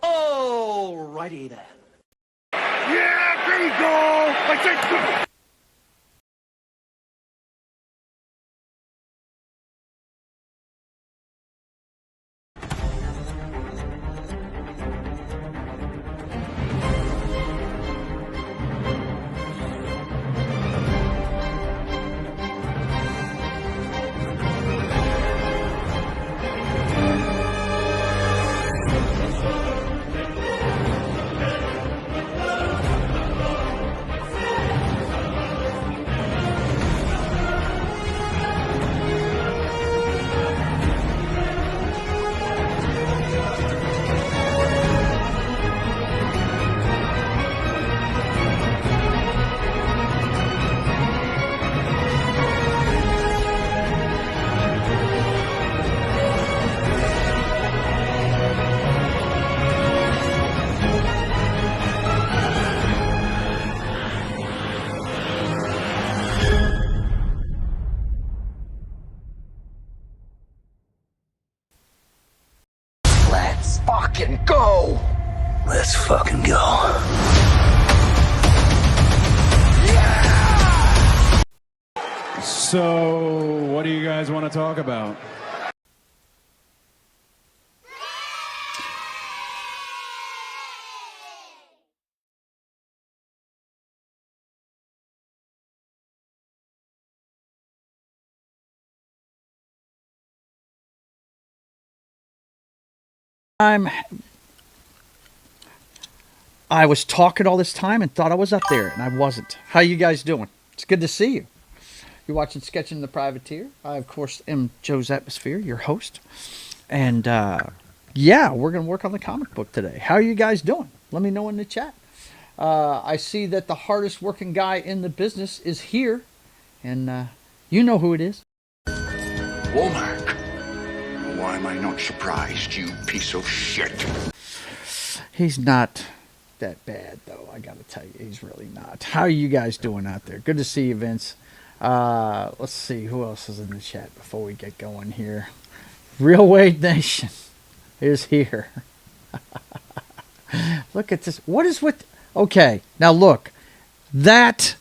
Alrighty then. Yeah, there you go! I said... Fucking go! Let's fucking go. So, what do you guys want to talk about? I was talking all this time and thought I was up there, and I wasn't. How you guys doing? It's good to see you. You're watching Sketching the Privateer. I, of course, am Joe's Atmosphere, your host. And, yeah, we're going to work on the comic book today. How are you guys doing? Let me know in the chat. I see that the hardest working guy in the business is here. And you know who it is. Womack. Why am I not surprised, you piece of shit? He's not that bad, though. I got to tell you, he's really not. How are you guys doing out there? Good to see you, Vince. Let's see who else is in the chat before we get going here. Real Wade Nation is here. Look at this. What is with... Okay, now look. That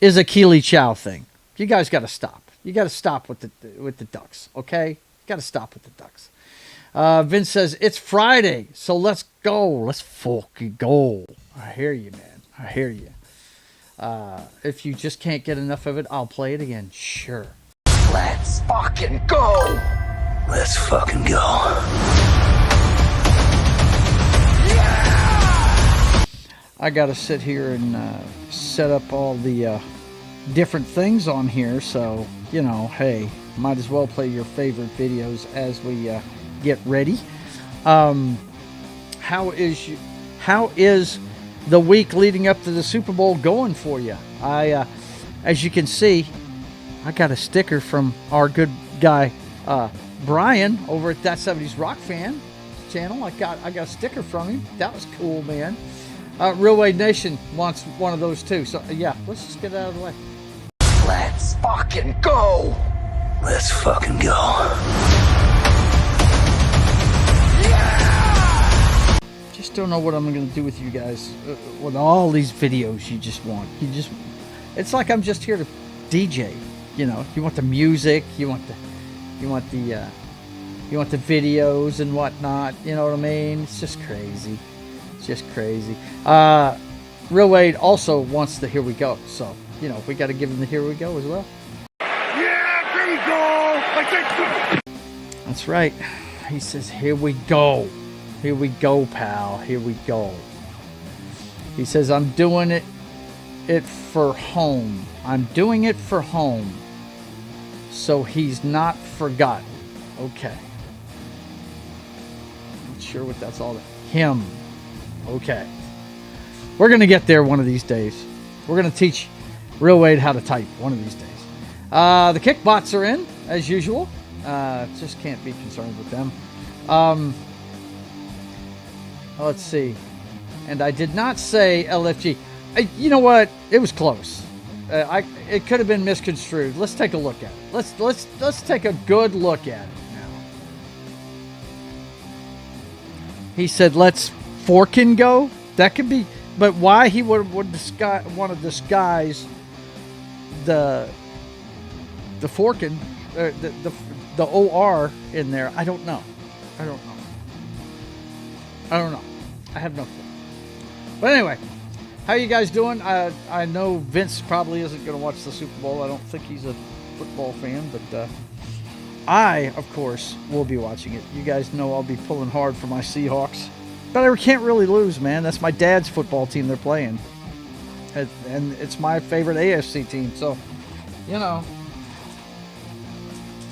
is a Keely Chow thing. You guys got to stop. You got to stop with the ducks, okay? Got to stop with the ducks. Vince says, it's Friday, so let's go. Let's fucking go. I hear you, man. I hear you. If you just can't get enough of it, I'll play it again. Sure. Let's fucking go! Let's fucking go. I got to sit here and set up all the different things on here, so, you know, hey, might as well play your favorite videos as we get ready. How is the week leading up to the Super Bowl going for you? As you can see, I got a sticker from our good guy Brian over at That 70s Rock Fan channel. I got a sticker from him. That was cool, man. Real Wade Nation wants one of those too. So yeah, let's just get it out of the way. Let's fucking go! Let's fucking go. Just don't know what I'm going to do with you guys with all these videos you just want. It's like I'm just here to DJ. You know, you want the music, you want the videos and whatnot. You know what I mean? It's just crazy. It's just crazy. Real Wade also wants the Here We Go. So, you know, we got to give him the Here We Go as well. Yeah, there you go! That's right. He says, here we go. Here we go, pal. Here we go. He says, I'm doing it for home. I'm doing it for home. So he's not forgotten. Okay. Not sure what that's all about. Him. Okay. We're going to get there one of these days. We're going to teach Real Wade how to type one of these days. The kickbots are in, as usual. Just can't be concerned with them. Let's see. And I did not say LFG. You know what? It was close. It could have been misconstrued. Let's take a look at it. Let's take a good look at it now. He said, "Let's forkin' go." That could be, but why he would want to disguise the forkin', the OR in there? I don't know. I don't know. I have no clue. But anyway, how you guys doing? I know Vince probably isn't going to watch the Super Bowl. I don't think he's a football fan, but I, of course, will be watching it. You guys know I'll be pulling hard for my Seahawks. But I can't really lose, man. That's my dad's football team they're playing. And it's my favorite AFC team. So, you know,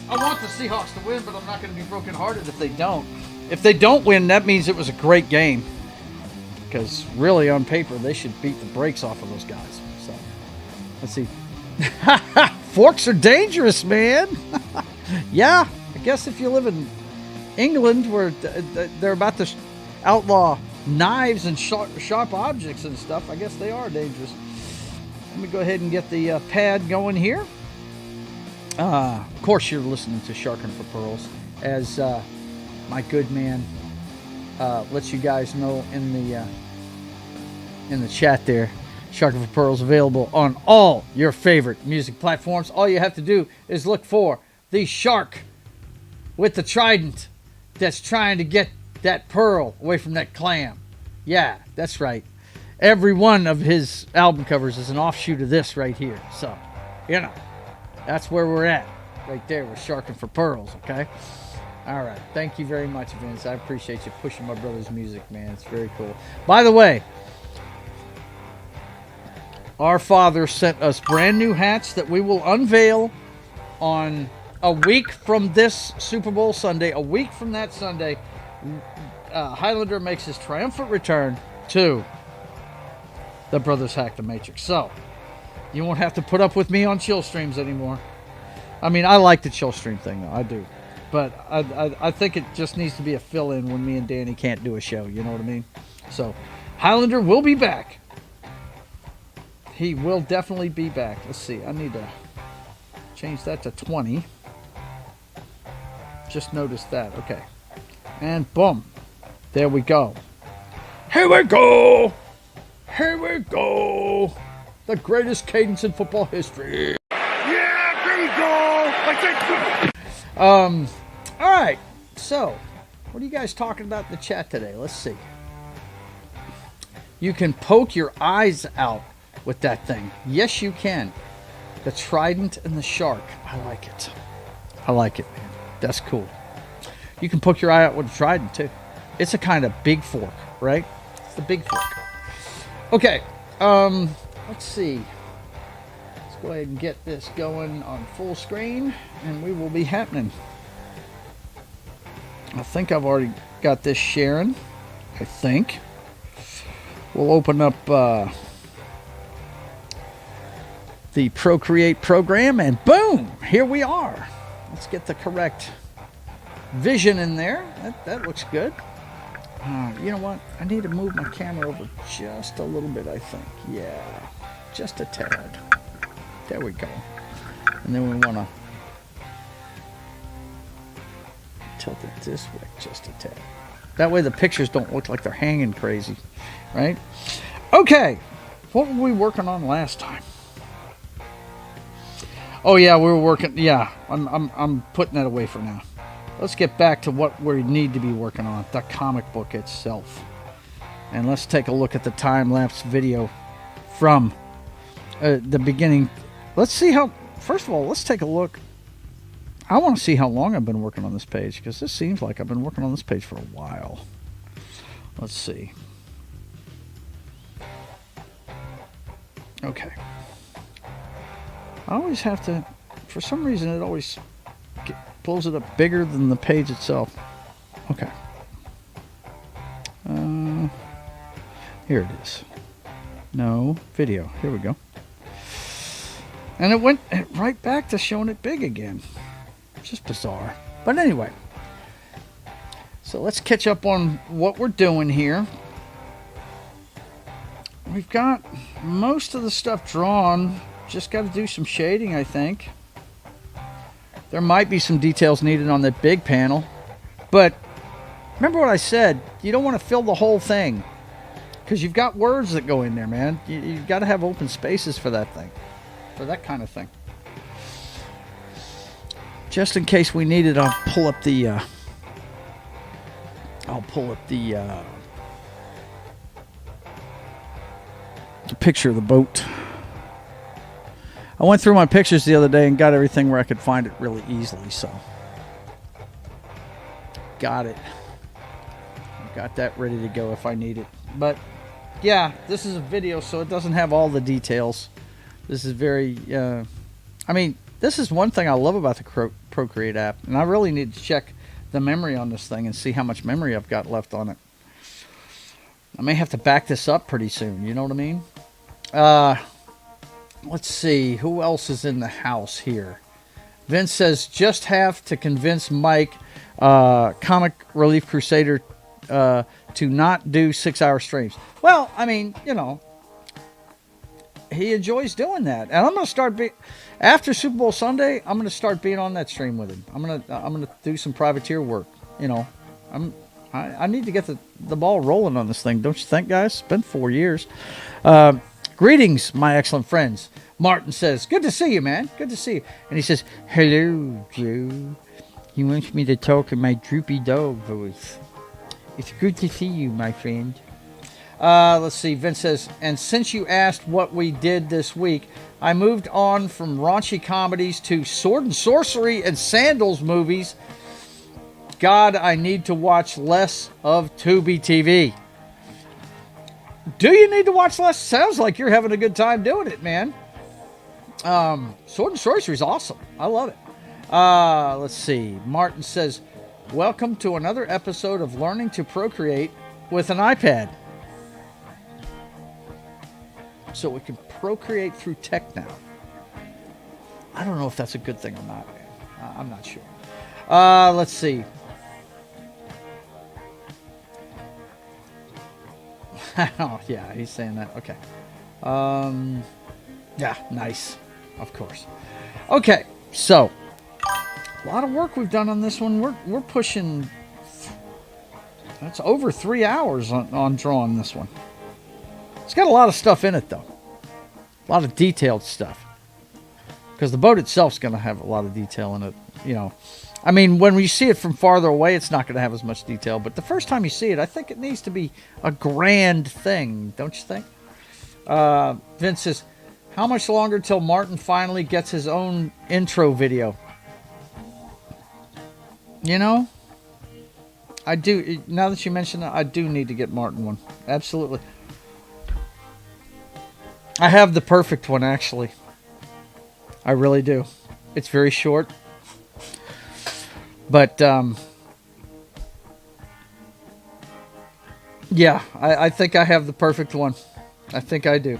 I want the Seahawks to win, but I'm not going to be brokenhearted if they don't. If they don't win, that means it was a great game. Because really, on paper, they should beat the brakes off of those guys. So, let's see. Forks are dangerous, man. Yeah, I guess if you live in England, where they're about to outlaw knives and sharp objects and stuff, I guess they are dangerous. Let me go ahead and get the pad going here. Of course, you're listening to Sharking for Pearls, as my good man lets you guys know in the chat there. Sharking for Pearls available on all your favorite music platforms. All you have to do is look for the shark with the trident that's trying to get that pearl away from that clam. Yeah, that's right. Every one of his album covers is an offshoot of this right here. So, you know, that's where we're at. Right there, we're Sharking for Pearls, okay? All right. Thank you very much, Vince. I appreciate you pushing my brother's music, man. It's very cool. By the way, our father sent us brand new hats that we will unveil on a week from this Super Bowl Sunday. A week from that Sunday, Highlander makes his triumphant return to the Brothers Hack the Matrix. So, you won't have to put up with me on chill streams anymore. I mean, I like the chill stream thing, though. I do. But I think it just needs to be a fill-in when me and Danny can't do a show. You know what I mean? So, Highlander will be back. He will definitely be back. Let's see. I need to change that to 20. Just noticed that. Okay. And boom. There we go. Here we go. Here we go. The greatest cadence in football history. Yeah, there you go. Like that. All right. So, what are you guys talking about in the chat today? Let's see. You can poke your eyes out with that thing. Yes, you can. The trident and the shark. I like it. I like it, man. That's cool. You can poke your eye out with a trident, too. It's a kind of big fork, right? It's the big fork. Okay. Let's see. Let's go ahead and get this going on full screen, and we will be happening. I think I've already got this sharing. I think. We'll open up the Procreate program, and boom! Here we are. Let's get the correct vision in there. That looks good. You know what? I need to move my camera over just a little bit, I think. Yeah, just a tad. There we go. And then we want to tilt it this way just a tad. That way the pictures don't look like they're hanging crazy, right? Okay, what were we working on last time? Oh yeah, we were working. Yeah, I'm putting that away for now. Let's get back to what we need to be working on, the comic book itself. And let's take a look at the time-lapse video from the beginning. Let's see how, first of all, let's take a look. I want to see how long I've been working on this page, because this seems like I've been working on this page for a while. Let's see. Okay. I always have to, for some reason, it always pulls it up bigger than the page itself. Okay. Here it is. No, video. Here we go. And it went right back to showing it big again. Just bizarre. But anyway. So let's catch up on what we're doing here. We've got most of the stuff drawn. Just got to do some shading, I think. There might be some details needed on that big panel. But remember what I said. You don't want to fill the whole thing. Because you've got words that go in there, man. You've got to have open spaces for that thing. For that kind of thing. Just in case we need it, I'll pull up the... the picture of the boat. I went through my pictures the other day and got everything where I could find it really easily, so got it. Got that ready to go if I need it. But yeah, this is a video, so it doesn't have all the details. This is very I mean, this is one thing I love about the Procreate app, and I really need to check the memory on this thing and see how much memory I've got left on it. I may have to back this up pretty soon, you know what I mean? Let's see, who else is in the house here? Vince says, just have to convince Mike, Comic Relief Crusader, to not do 6-hour streams. Well, I mean, you know, he enjoys doing that. And I'm going to start, after Super Bowl Sunday, I'm going to start being on that stream with him. I'm going to do some privateer work, you know. I need to get the ball rolling on this thing, don't you think, guys? It's been 4 years. Greetings, my excellent friends. Martin says, good to see you, man. Good to see you. And he says, hello, Joe. He wants me to talk in my droopy dog voice. It's good to see you, my friend. Let's see. Vince says, and since you asked what we did this week, I moved on from raunchy comedies to sword and sorcery and sandals movies. God, I need to watch less of Tubi TV. Do you need to watch less? Sounds like you're having a good time doing it, man. Sword and sorcery is awesome. I love it. Let's see. Martin says, welcome to another episode of Learning to Procreate with an iPad. So we can procreate through tech now. I don't know if that's a good thing or not, man. I'm not sure. Let's see. Oh, yeah, he's saying that. Okay. Yeah, nice. Of course. Okay, so a lot of work we've done on this one. We're pushing. That's over 3 hours on drawing this one. It's got a lot of stuff in it, though. A lot of detailed stuff. Because the boat itself's going to have a lot of detail in it. You know, I mean, when you see it from farther away, it's not going to have as much detail. But the first time you see it, I think it needs to be a grand thing, don't you think? Vince says, how much longer till Martin finally gets his own intro video? You know, I do. Now that you mention it, I do need to get Martin one. Absolutely. I have the perfect one, actually. I really do. It's very short. But, yeah, I think I have the perfect one. I think I do.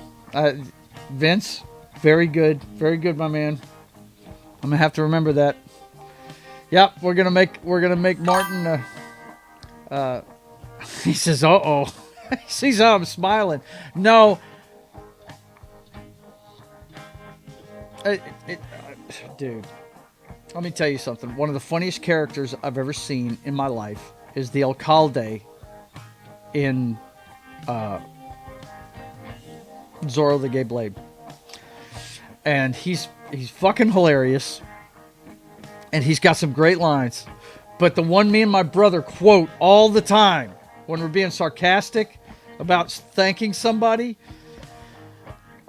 Vince, very good. Very good, my man. I'm going to have to remember that. Yep, we're gonna make Martin. He says, "Uh-oh." He sees how I'm smiling. No, dude. Let me tell you something. One of the funniest characters I've ever seen in my life is the alcalde in Zorro the Gay Blade, and he's fucking hilarious. And he's got some great lines. But the one me and my brother quote all the time when we're being sarcastic about thanking somebody,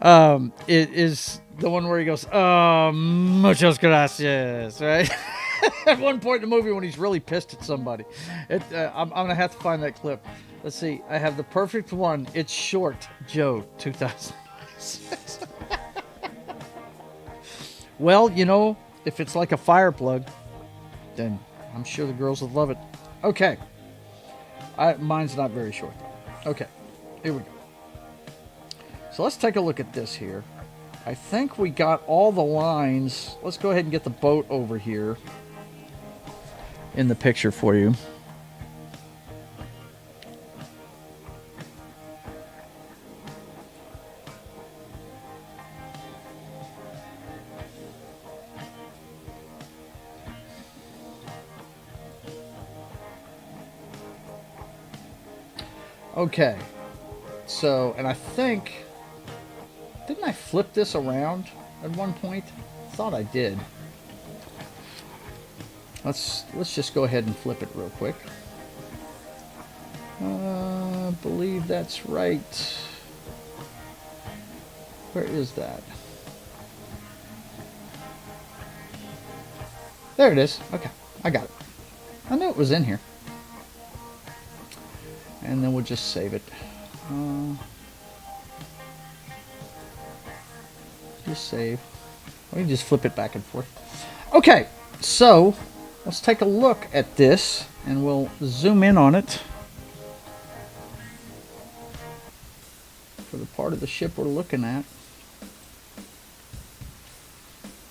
it is the one where he goes, muchas gracias, right? At one point in the movie when he's really pissed at somebody. I'm going to have to find that clip. Let's see. I have the perfect one. It's short. Joe, 2000. Well, you know, if it's like a fire plug, then I'm sure the girls would love it. Okay. Mine's not very short, though. Okay. Here we go. So let's take a look at this here. I think we got all the lines. Let's go ahead and get the boat over here in the picture for you. Okay. So, and I think, didn't I flip this around at one point? I thought I did. Let's just go ahead and flip it real quick. I believe that's right. Where is that? There it is. Okay, I got it. I knew it was in here. And then we'll just save it. Just save. We can just flip it back and forth. Okay, so let's take a look at this and we'll zoom in on it for the part of the ship we're looking at.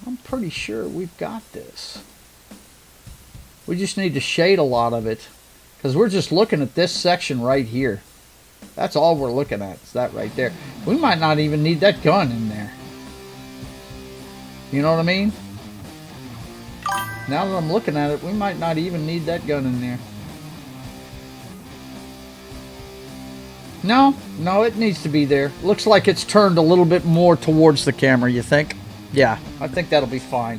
I'm pretty sure we've got this. We just need to shade a lot of it because we're just looking at this section right here. That's all we're looking at. It's that right there. We might not even need that gun in there. You know what I mean? Now that I'm looking at it, we might not even need that gun in there. No, it needs to be there. Looks like it's turned a little bit more towards the camera, you think? Yeah, I think that'll be fine.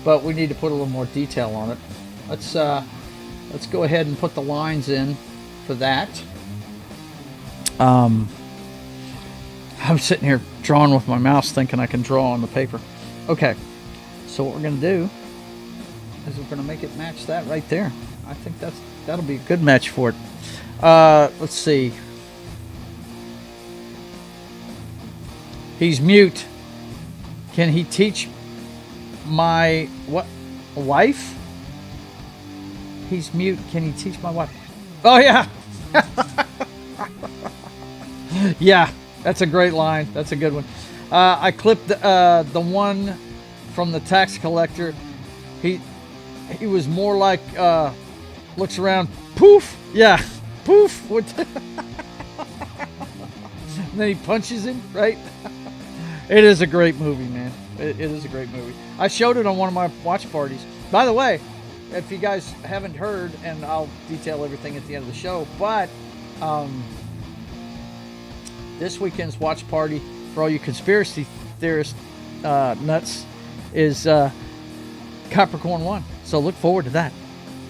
But we need to put a little more detail on it. Let's go ahead and put the lines in for that. I'm sitting here drawing with my mouse thinking I can draw on the paper. Okay, so what we're going to do is we're going to make it match that right there. I think that'll be a good match for it. Let's see. He's mute. Can he teach my wife? He's mute. Can he teach my wife? Oh yeah. Yeah, that's a great line. That's a good one. I clipped the one from the tax collector. He was more like looks around, poof. Yeah, poof. And then he punches him, right? It is a great movie, man. It is a great movie. I showed it on one of my watch parties. By the way, if you guys haven't heard, and I'll detail everything at the end of the show, but this weekend's watch party for all you conspiracy theorist nuts is Capricorn 1. So look forward to that.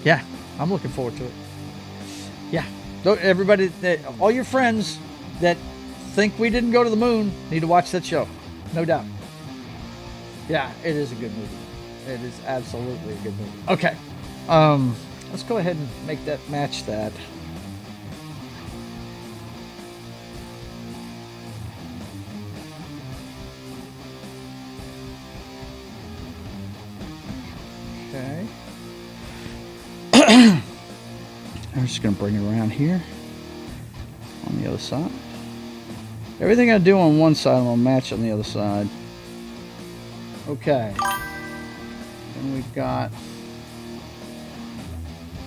Yeah, I'm looking forward to it. Yeah. So everybody, all your friends that think we didn't go to the moon need to watch that show. No doubt. Yeah, it is a good movie. It is absolutely a good movie. Okay. Let's go ahead and make that match that. Okay. I'm just going to bring it around here on the other side. Everything I do on one side, I'm going to match on the other side. Okay. Then we've got...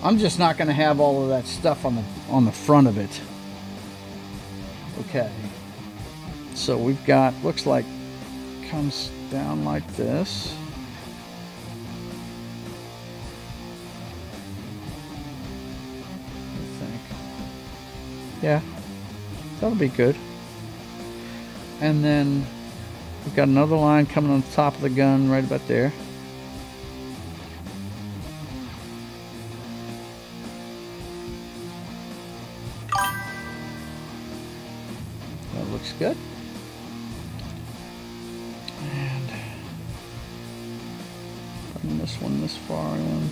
I'm just not going to have all of that stuff on the front of it. Okay. So we've got, looks like, comes down like this. I think. Yeah. That'll be good. And then we've got another line coming on the top of the gun right about there. That looks good. And putting this one this far in.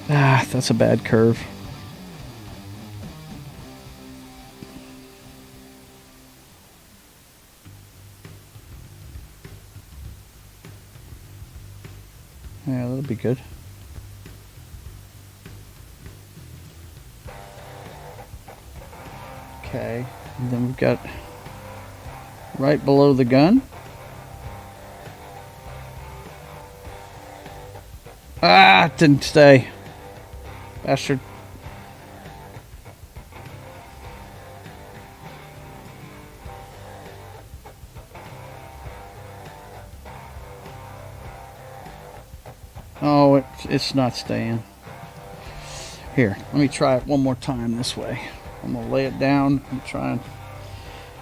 Ah, that's a bad curve. Yeah, that'll be good. Okay, and then we've got right below the gun. Ah, it didn't stay. Bastard. Oh, It's not staying. Here, let me try it one more time this way. I'm going to lay it down and try and...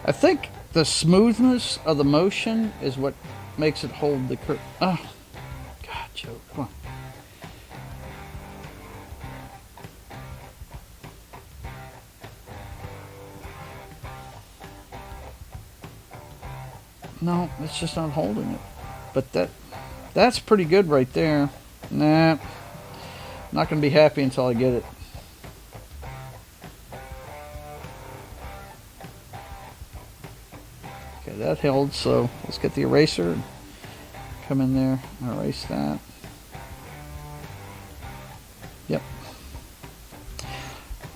I think the smoothness of the motion is what makes it hold the curve. Oh, God, Joe, come on. No, it's just not holding it. But that's pretty good right there. Nah, not going to be happy until I get it. Okay, that held, so let's get the eraser. Come in there, erase that. Yep.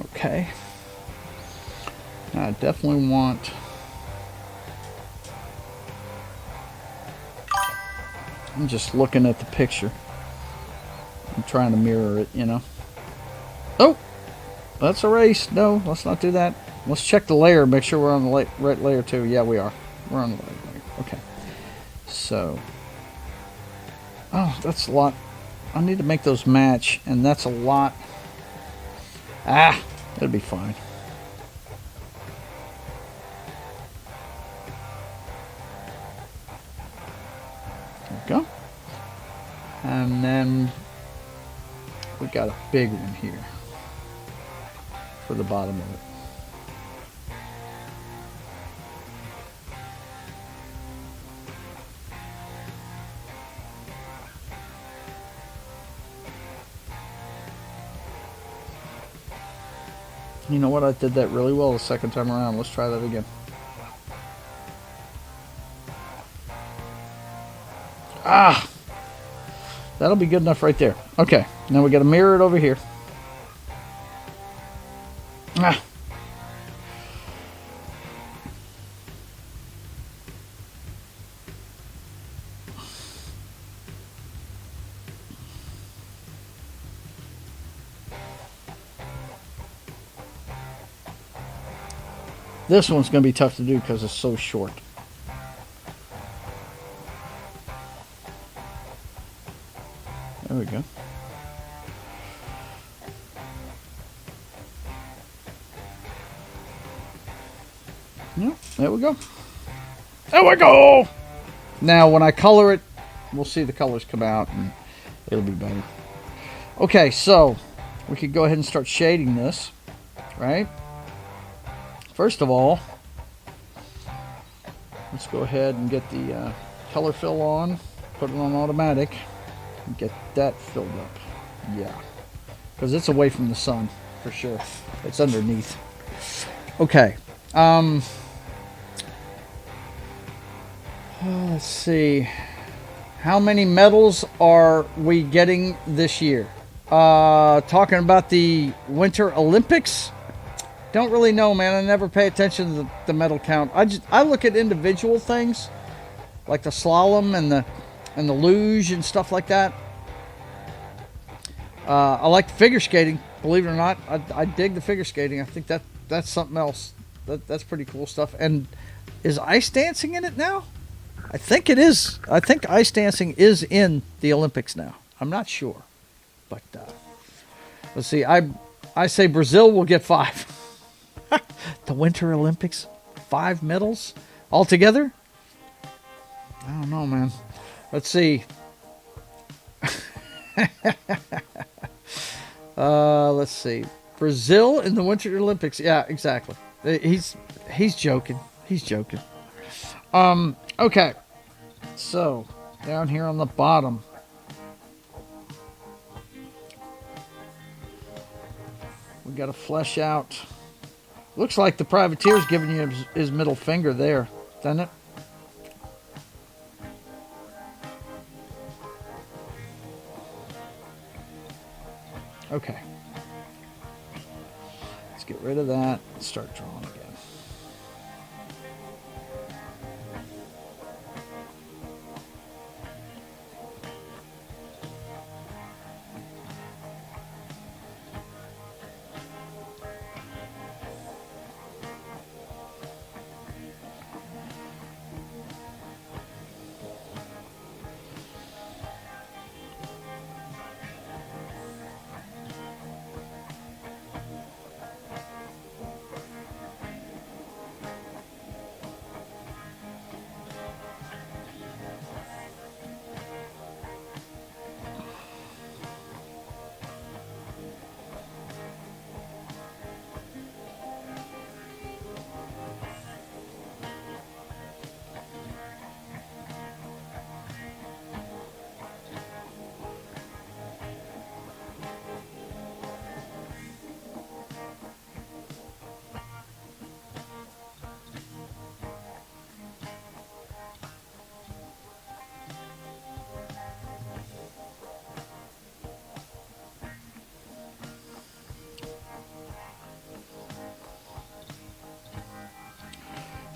Okay. Now I definitely want... I'm just looking at the picture. I'm trying to mirror it, you know. Oh! That's erased. No, let's not do that. Let's check the layer, make sure we're on the right layer too. Yeah, we are. We're on the right layer. Okay. So... Oh, that's a lot. I need to make those match, and that's a lot. Ah! It'll be fine. There we go. And then we got a big one here for the bottom of it. You know what? I did that really well the second time around. Let's try that again. Ah! That'll be good enough right there. Okay, now we got to mirror it over here. Ah. This one's going to be tough to do because it's so short. There we go. Yep, there we go. There we go! Now, when I color it, we'll see the colors come out and it'll be better. Okay, so we could go ahead and start shading this, right? First of all, let's go ahead and get the color fill on, put it on automatic, and get that filled up. Yeah, because it's away from the sun for sure. It's underneath. Okay. Let's see. How many medals are we getting this year? Talking about the Winter Olympics. Don't really know, man. I never pay attention to the medal count. I look at individual things, like the slalom and the luge and stuff like that. I like figure skating. Believe it or not, I dig the figure skating. I think that's something else. That's pretty cool stuff. And is ice dancing in it now? I think it is. I think ice dancing is in the Olympics now. I'm not sure, but let's see. I say Brazil will get 5. The Winter Olympics, 5 medals altogether? I don't know, man. Let's see. Let's see. Brazil in the Winter Olympics. Yeah, exactly. He's joking. He's joking. Okay. So, down here on the bottom. We got to flesh out. Looks like the privateer's giving you his middle finger there, doesn't it? Okay. Let's get rid of that and start drawing again.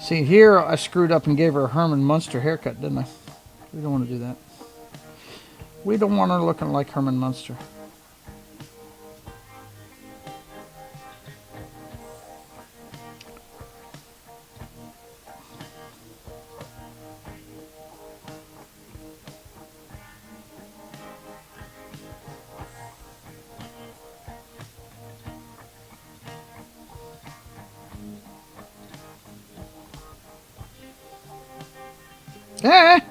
See, here I screwed up and gave her a Herman Munster haircut, didn't I? We don't want to do that. We don't want her looking like Herman Munster. Eh. I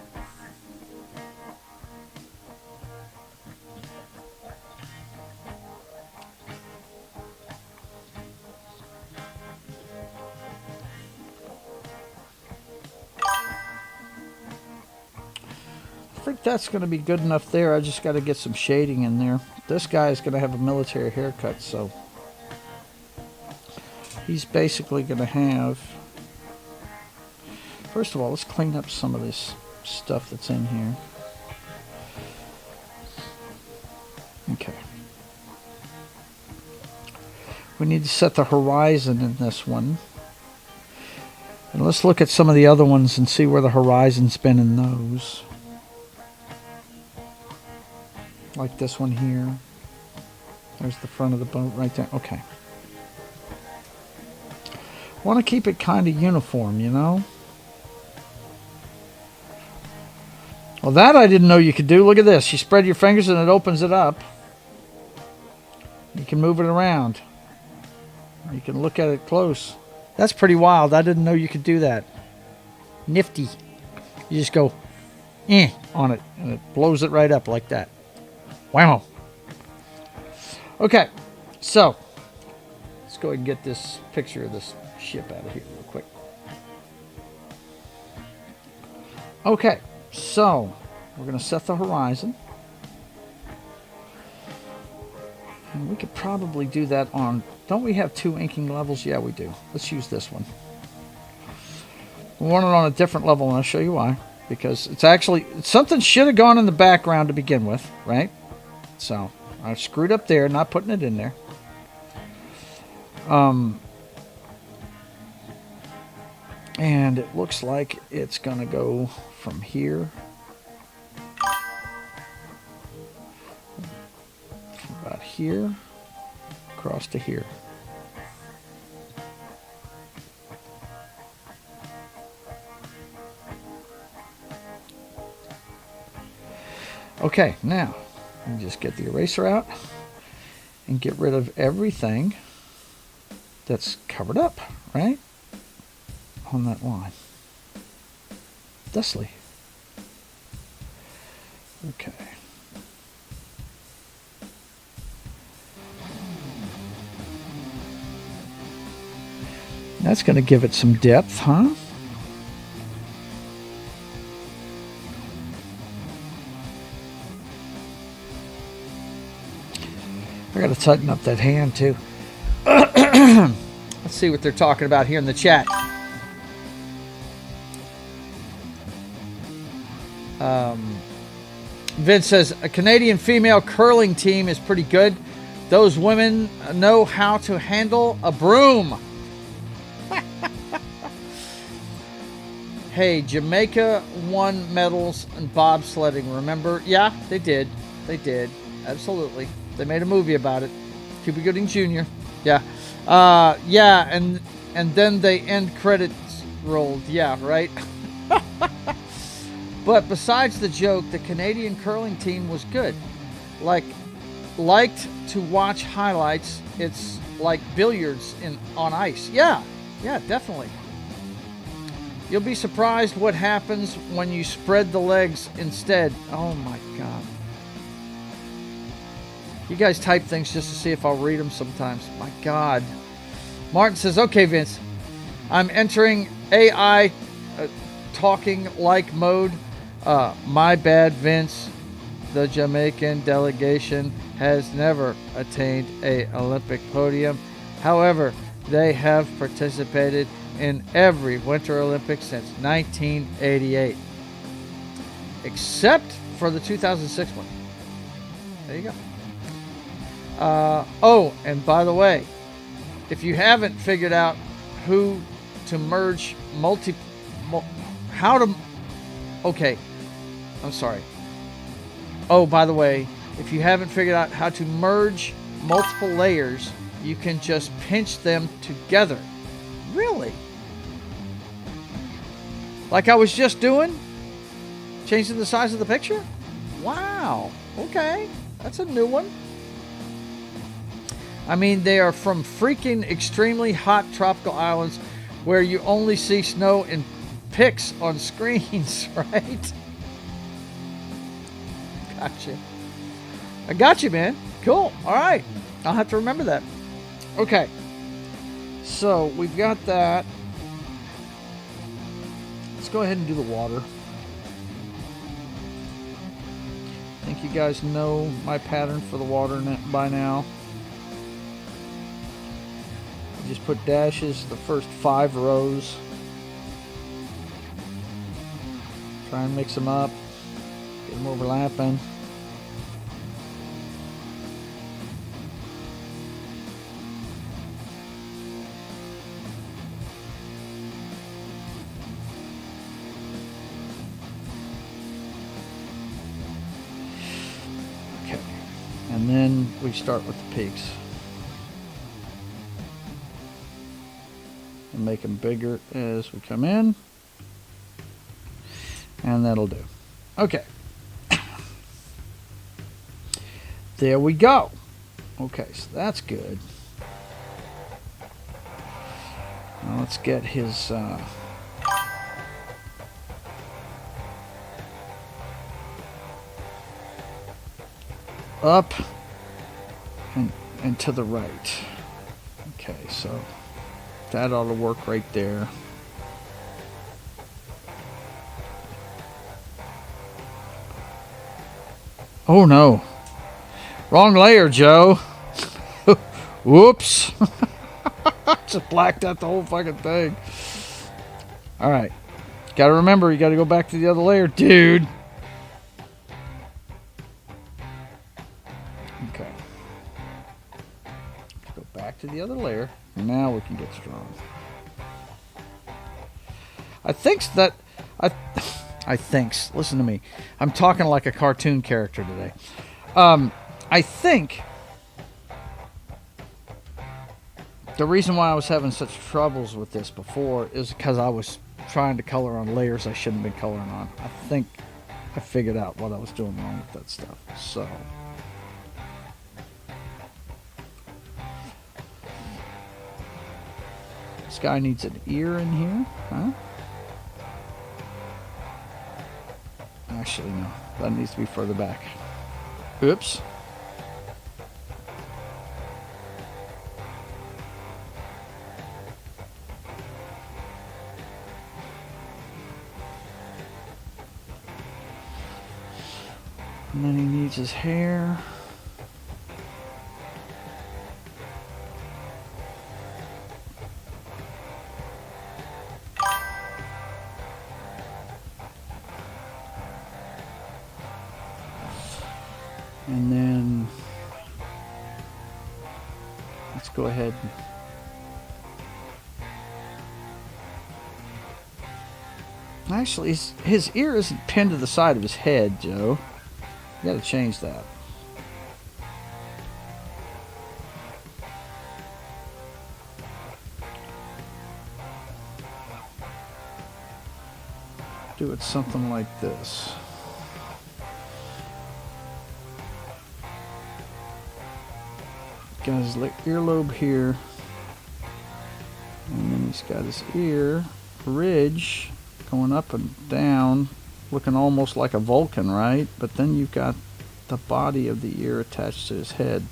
think that's going to be good enough there. I just got to get some shading in there. This guy is going to have a military haircut, so he's basically going to have... First of all, let's clean up some of this stuff that's in here. Okay. We need to set the horizon in this one. And let's look at some of the other ones and see where the horizon's been in those. Like this one here. There's the front of the boat right there. Okay. Want to keep it kind of uniform, you know? Well, that I didn't know you could do. Look at this. You spread your fingers and it opens it up. You can move it around. You can look at it close. That's pretty wild. I didn't know you could do that. Nifty. You just go on it and it blows it right up like that. Wow. Okay, so let's go ahead and get this picture of this ship out of here real quick. Okay, so we're going to set the horizon. And we could probably do that on... Don't we have 2 inking levels? Yeah, we do. Let's use this one. We want it on a different level, and I'll show you why. Because it's actually... Something should have gone in the background to begin with, right? So, I screwed up there, not putting it in there. And it looks like it's going to go from here. From about here. Across to here. Okay, now, let me just get the eraser out and get rid of everything that's covered up, right? On that line. Thusly. Okay. That's going to give it some depth, huh? I got to tighten up that hand too. Let's see what they're talking about here in the chat. Vince says a Canadian female curling team is pretty good. Those women know how to handle a broom. Hey, Jamaica won medals in bobsledding, remember? Yeah, they did. They did. Absolutely. They made a movie about it. Cuba Gooding Jr. Yeah. Yeah, and then they end credits rolled. Yeah, right? But besides the joke, the Canadian curling team was good. Liked to watch highlights. It's like billiards on ice. Yeah, definitely. You'll be surprised what happens when you spread the legs instead. Oh my God. You guys type things just to see if I'll read them sometimes. My God. Martin says, okay, Vince, I'm entering AI talking like mode. My bad, Vince. The Jamaican delegation has never attained an Olympic podium. However, they have participated in every Winter Olympics since 1988. Except for the 2006 one. There you go. Oh, and by the way, if you haven't figured out who to merge okay, I'm sorry. Oh, by the way, if you haven't figured out how to merge multiple layers, you can just pinch them together. Really? Like I was just doing? Changing the size of the picture? Wow. Okay. That's a new one. I mean, they are from freaking extremely hot tropical islands where you only see snow in pics on screens, right? Gotcha. I got you, man. Cool. All right. I'll have to remember that. Okay. So we've got that. Let's go ahead and do the water. I think you guys know my pattern for the water by now. I just put dashes the first 5 rows. Try and mix them up. Get them overlapping. Okay. And then we start with the peaks. And make them bigger as we come in. And that'll do. Okay. There we go. Okay, so that's good. Now let's get his up and to the right. Okay, so that ought to work right there. Oh no. Wrong layer, Joe. Whoops. Just blacked out the whole fucking thing. Alright. Gotta remember, you gotta go back to the other layer, dude. Okay. Let's go back to the other layer. Now we can get strong. Listen to me. I'm talking like a cartoon character today. I think the reason why I was having such troubles with this before is because I was trying to color on layers I shouldn't have been coloring on. I think I figured out what I was doing wrong with that stuff. So this guy needs an ear in here, huh? Actually, no. That needs to be further back. Oops. And then he needs his hair. And then let's go ahead. Actually, his ear isn't pinned to the side of his head, Joe. You gotta change that. Do it something like this. Got his earlobe here, and then he's got his ear ridge going up and down, looking almost like a Vulcan, right? But then you've got the body of the ear attached to his head,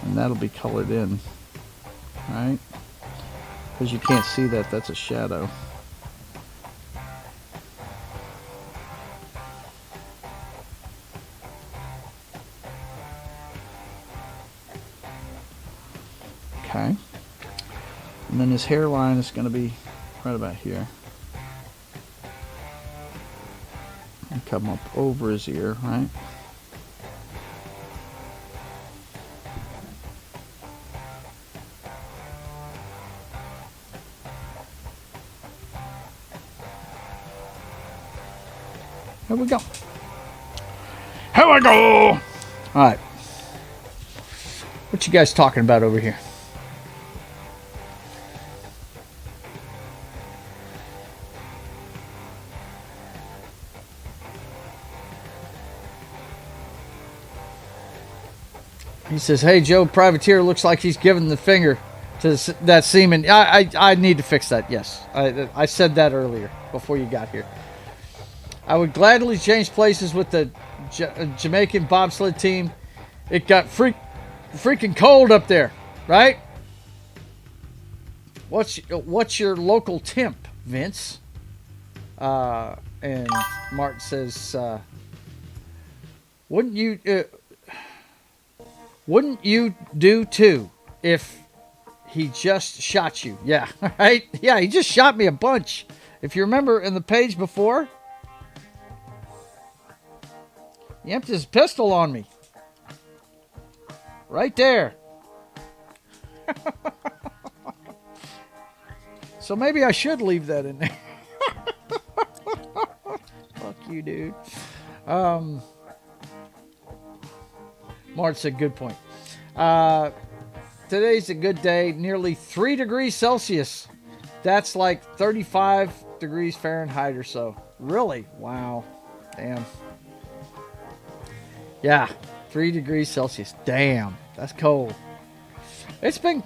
and that'll be colored in, right? Because you can't see that, that's a shadow. Okay. And then his hairline is going to be right about here. And come up over his ear, right? Here we go. Here we go. All right. What you guys talking about over here? He says, "Hey Joe, Privateer looks like he's giving the finger to that seaman." I need to fix that. Yes, I said that earlier before you got here. I would gladly change places with the Jamaican bobsled team. It got freaking cold up there, right? What's your local temp, Vince? And Martin says, wouldn't you do too if he just shot you? Yeah, right? Yeah, he just shot me a bunch. If you remember in the page before, he emptied his pistol on me. Right there. So maybe I should leave that in there. Fuck you, dude. Marge said, good point. Today's a good day. Nearly 3 degrees Celsius. That's like 35 degrees Fahrenheit or so. Really? Wow. Damn. Yeah. 3 degrees Celsius. Damn. That's cold. It's been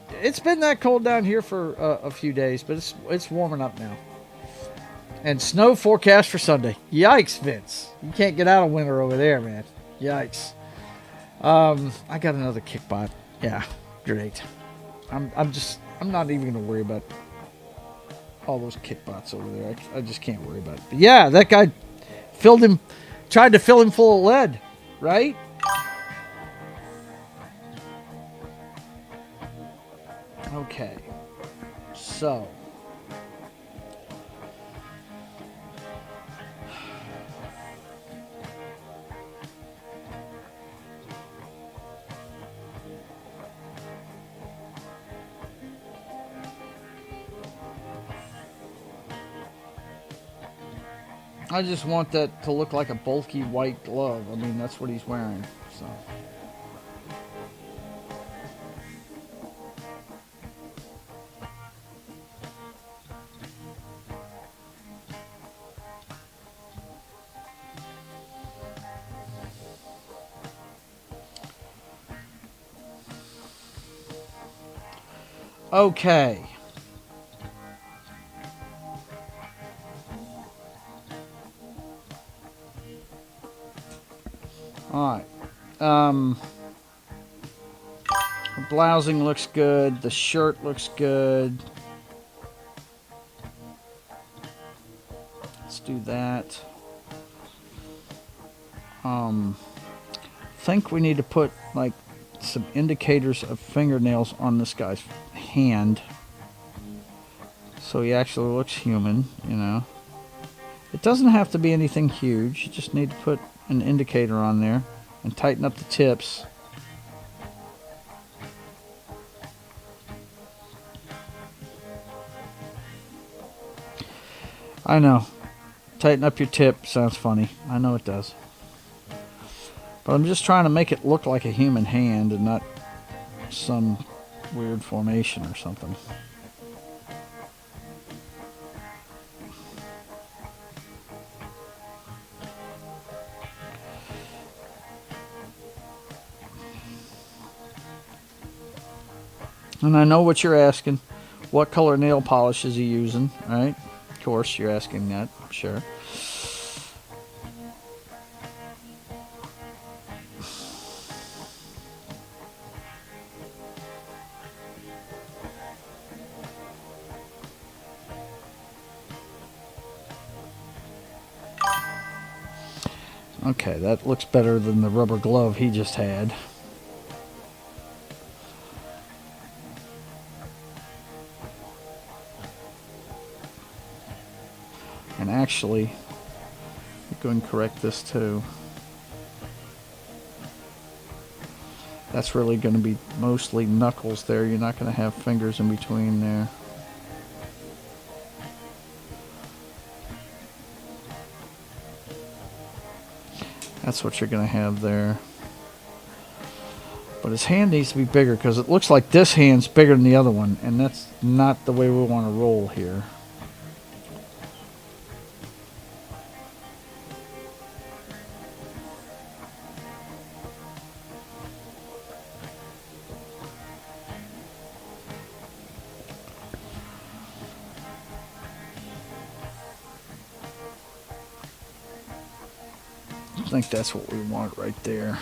that cold down here for a few days, but it's warming up now. And snow forecast for Sunday. Yikes, Vince. You can't get out of winter over there, man. Yikes. I got another kickbot. Yeah, great. I'm not even gonna worry about all those kickbots over there. I just can't worry about it. But yeah, that guy tried to fill him full of lead, right? Okay, so I just want that to look like a bulky white glove. I mean, that's what he's wearing, so. Okay. All right. The blousing looks good. The shirt looks good. Let's do that. I think we need to put like some indicators of fingernails on this guy's hand, so he actually looks human. You know, it doesn't have to be anything huge. You just need to put an indicator on there and tighten up the tips. I know, tighten up your tip sounds funny. I know it does. But I'm just trying to make it look like a human hand and not some weird formation or something. And I know what you're asking. What color nail polish is he using, right? Of course, you're asking that, sure. Okay, that looks better than the rubber glove he just had. And actually, go and correct this too. That's really going to be mostly knuckles there. You're not going to have fingers in between there. That's what you're going to have there. But his hand needs to be bigger because it looks like this hand's bigger than the other one, and that's not the way we want to roll here. I think that's what we want right there.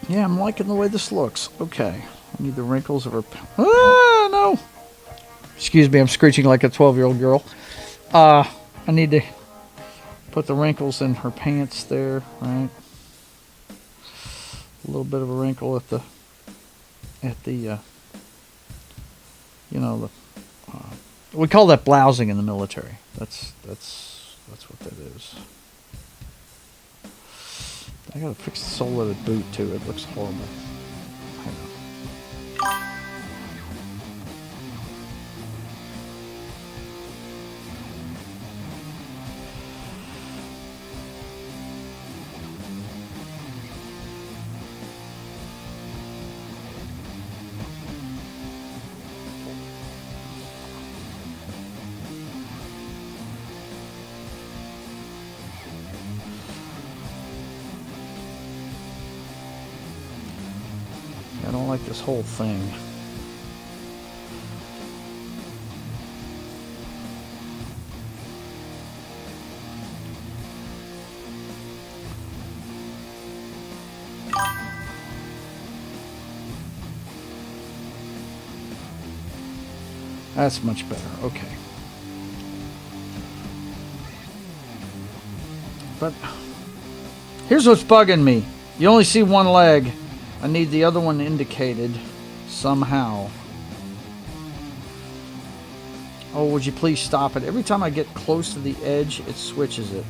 Yeah, I'm liking the way this looks. Okay. I need the wrinkles of her... Ah, no! Excuse me, I'm screeching like a 12-year-old girl. I need to put the wrinkles in her pants there, right? A little bit of a wrinkle at the you know, we call that blousing in the military. That's what that is. I gotta fix the sole of the boot too. It looks horrible. I know. I don't like this whole thing. That's much better. Okay. But here's what's bugging me. You only see one leg. I need the other one indicated somehow. Oh, would you please stop it? Every time I get close to the edge, it switches it.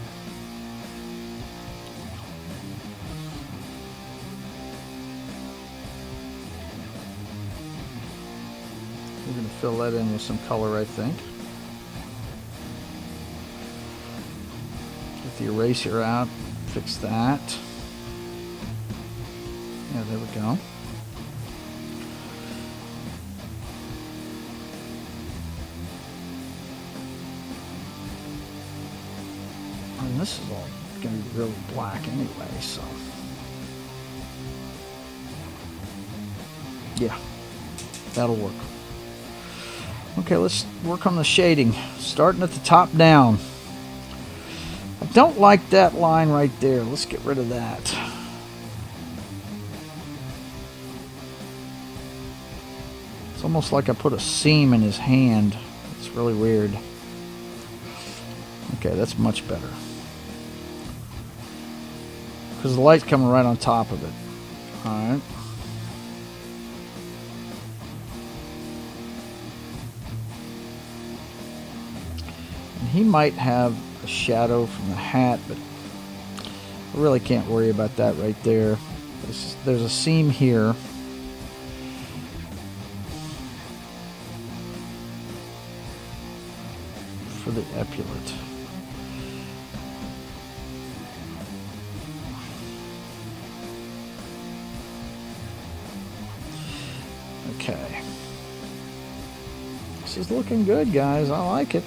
We're going to fill that in with some color, I think. Get the eraser out, fix that. Yeah, there we go. And this is all going to be really black anyway, so. Yeah, that'll work. Okay, let's work on the shading. Starting at the top down. I don't like that line right there. Let's get rid of that. It's almost like I put a seam in his hand. It's really weird. Okay, that's much better. Because the light's coming right on top of it. Alright. And he might have a shadow from the hat, but I really can't worry about that right there. There's a seam here. For the epaulette. Okay. This is looking good, guys. I like it.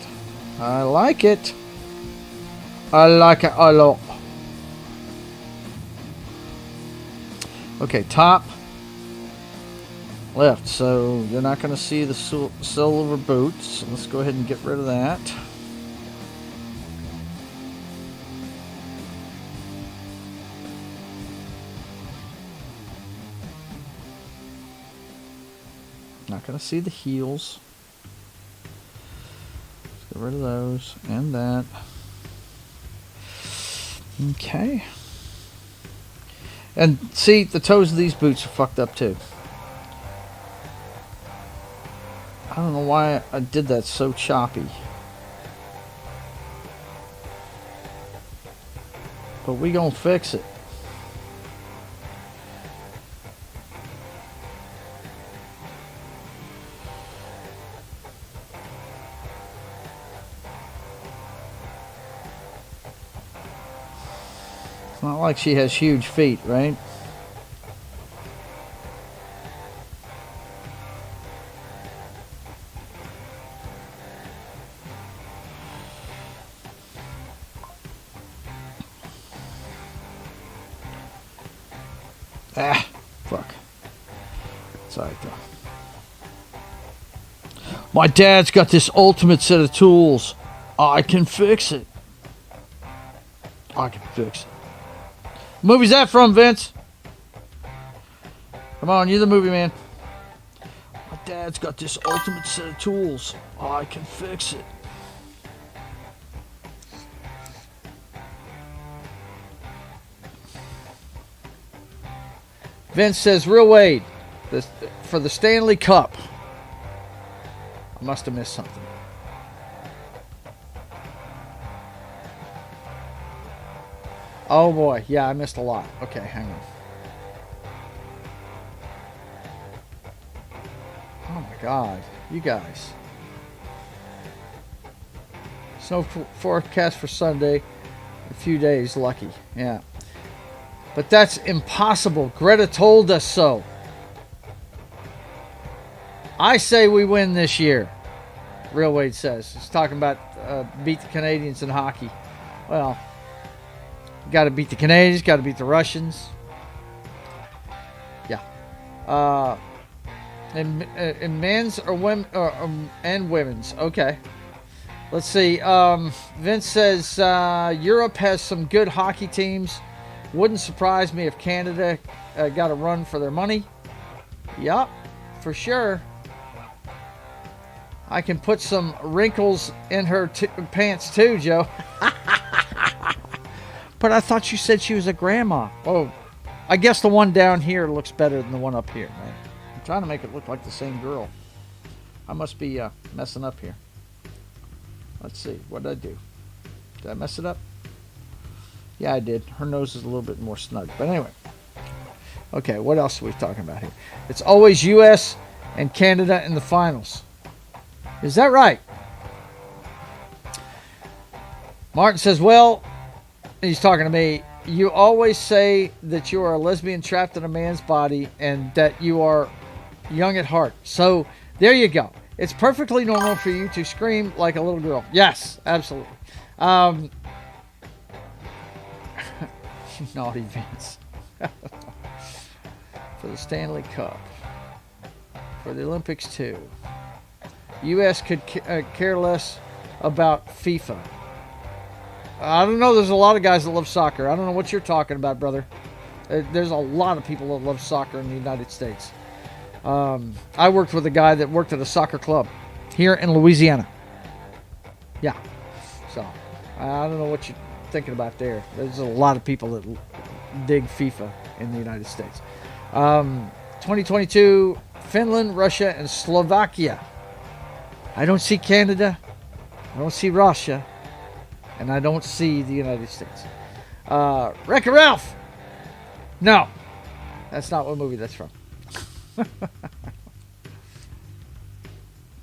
I like it. I like it a lot. Okay, top left. So you're not going to see the silver boots. So let's go ahead and get rid of that. Not going to see the heels. Let's get rid of those and that. Okay. And see, the toes of these boots are fucked up too. I don't know why I did that so choppy. But we gonna fix it. like she has huge feet, right? Ah, fuck. It's alright though. My dad's got this ultimate set of tools. I can fix it. I can fix it. What movie's that from, Vince? Come on, you're the movie man. My dad's got this ultimate set of tools. I can fix it. Vince says, Real Wade, for the Stanley Cup. I must have missed something. Oh boy, yeah, I missed a lot. Okay, hang on. Oh my God, you guys. Snow forecast for Sunday. A few days, lucky. Yeah. But that's impossible. Greta told us so. I say we win this year. Real Wade says. He's talking about beat the Canadians in hockey. Well, got to beat the Canadians, got to beat the Russians. Yeah. And men's or women and women's. Okay. Let's see. Vince says Europe has some good hockey teams. Wouldn't surprise me if Canada got a run for their money. Yup, for sure. I can put some wrinkles in her pants too, Joe. But I thought you said she was a grandma. Oh, I guess the one down here looks better than the one up here, man. I'm trying to make it look like the same girl. I must be messing up here. Let's see. What did I do? Did I mess it up? Yeah, I did. Her nose is a little bit more snug. But anyway. Okay, what else are we talking about here? It's always U.S. and Canada in the finals. Is that right? Martin says, well, he's talking to me. You always say that you are a lesbian trapped in a man's body and that you are young at heart. So there you go. It's perfectly normal for you to scream like a little girl. Yes, absolutely. Naughty Vince. For the Stanley Cup. For the Olympics too. U.S. could care less about FIFA. I don't know. There's a lot of guys that love soccer. I don't know what you're talking about, brother. There's a lot of people that love soccer in the United States. I worked with a guy that worked at a soccer club here in Louisiana. Yeah. So, I don't know what you're thinking about there. There's a lot of people that dig FIFA in the United States. 2022, Finland, Russia, and Slovakia. I don't see Canada. I don't see Russia. And I don't see the United States. Wreck-It Ralph! No. That's not what movie that's from.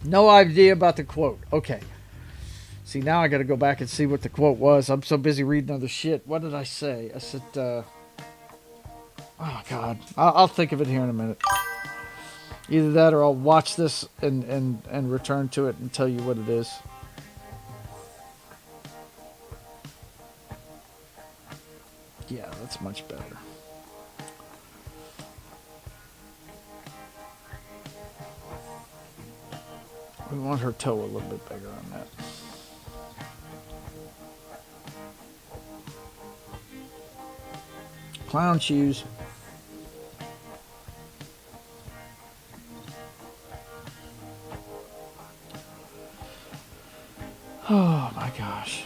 No idea about the quote. Okay. See, now I got to go back and see what the quote was. I'm so busy reading other shit. What did I say? I said, oh, God. I'll think of it here in a minute. Either that or I'll watch this and return to it and tell you what it is. Yeah, that's much better. We want her toe a little bit bigger on that. Clown shoes. Oh my gosh.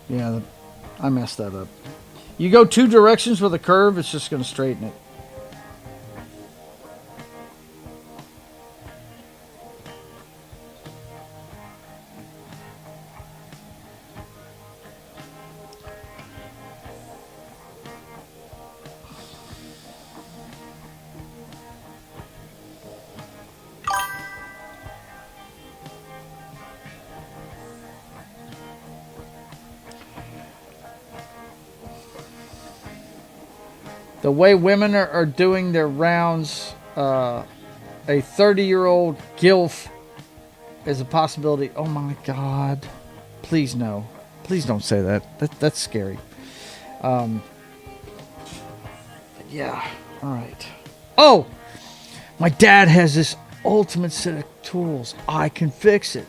Yeah, I messed that up. You go two directions with a curve, it's just going to straighten it. The way women are doing their rounds, a 30-year-old GILF is a possibility. Oh my God. Please no. Please don't say that. That's scary. Yeah. All right. Oh! My dad has this ultimate set of tools. I can fix it.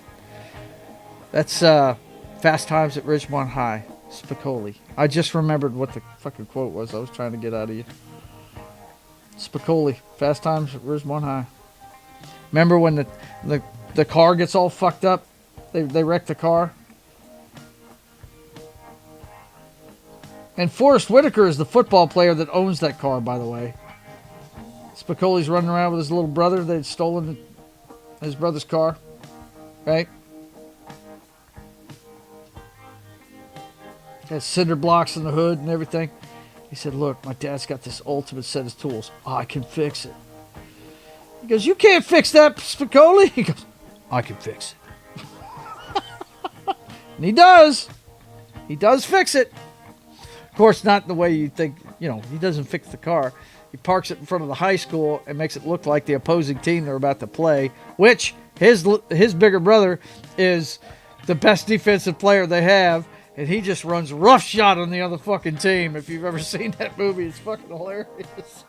That's Fast Times at Ridgemont High. Spicoli. I just remembered what the fucking quote was I was trying to get out of you. Spicoli. Fast Times at Ridgemont High. Remember when the car gets all fucked up? They wreck the car? And Forrest Whitaker is the football player that owns that car, by the way. Spicoli's running around with his little brother. They'd stolen his brother's car. Right? Has cinder blocks in the hood and everything. He said, look, my dad's got this ultimate set of tools. I can fix it. He goes, you can't fix that, Spicoli. He goes, I can fix it. And he does. He does fix it. Of course, not the way you think, he doesn't fix the car. He parks it in front of the high school and makes it look like the opposing team they're about to play, which his bigger brother is the best defensive player they have, and he just runs roughshod on the other fucking team. If you've ever seen that movie, it's fucking hilarious.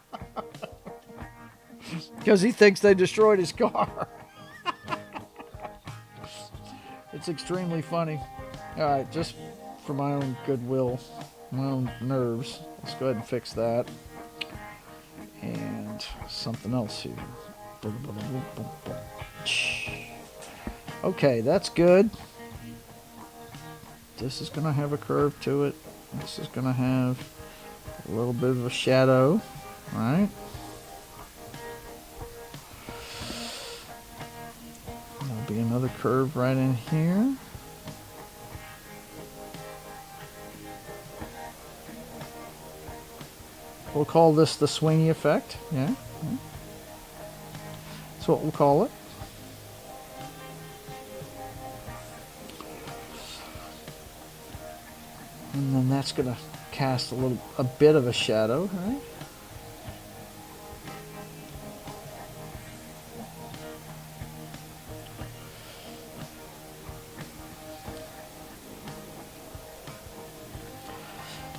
Because he thinks they destroyed his car. It's extremely funny. All right, just for my own goodwill, my own nerves, let's go ahead and fix that. And something else here. Okay, that's good. This is going to have a curve to it. This is going to have a little bit of a shadow, right? There'll be another curve right in here. We'll call this the swingy effect. Yeah. That's what we'll call it. And then that's going to cast a bit of a shadow, right?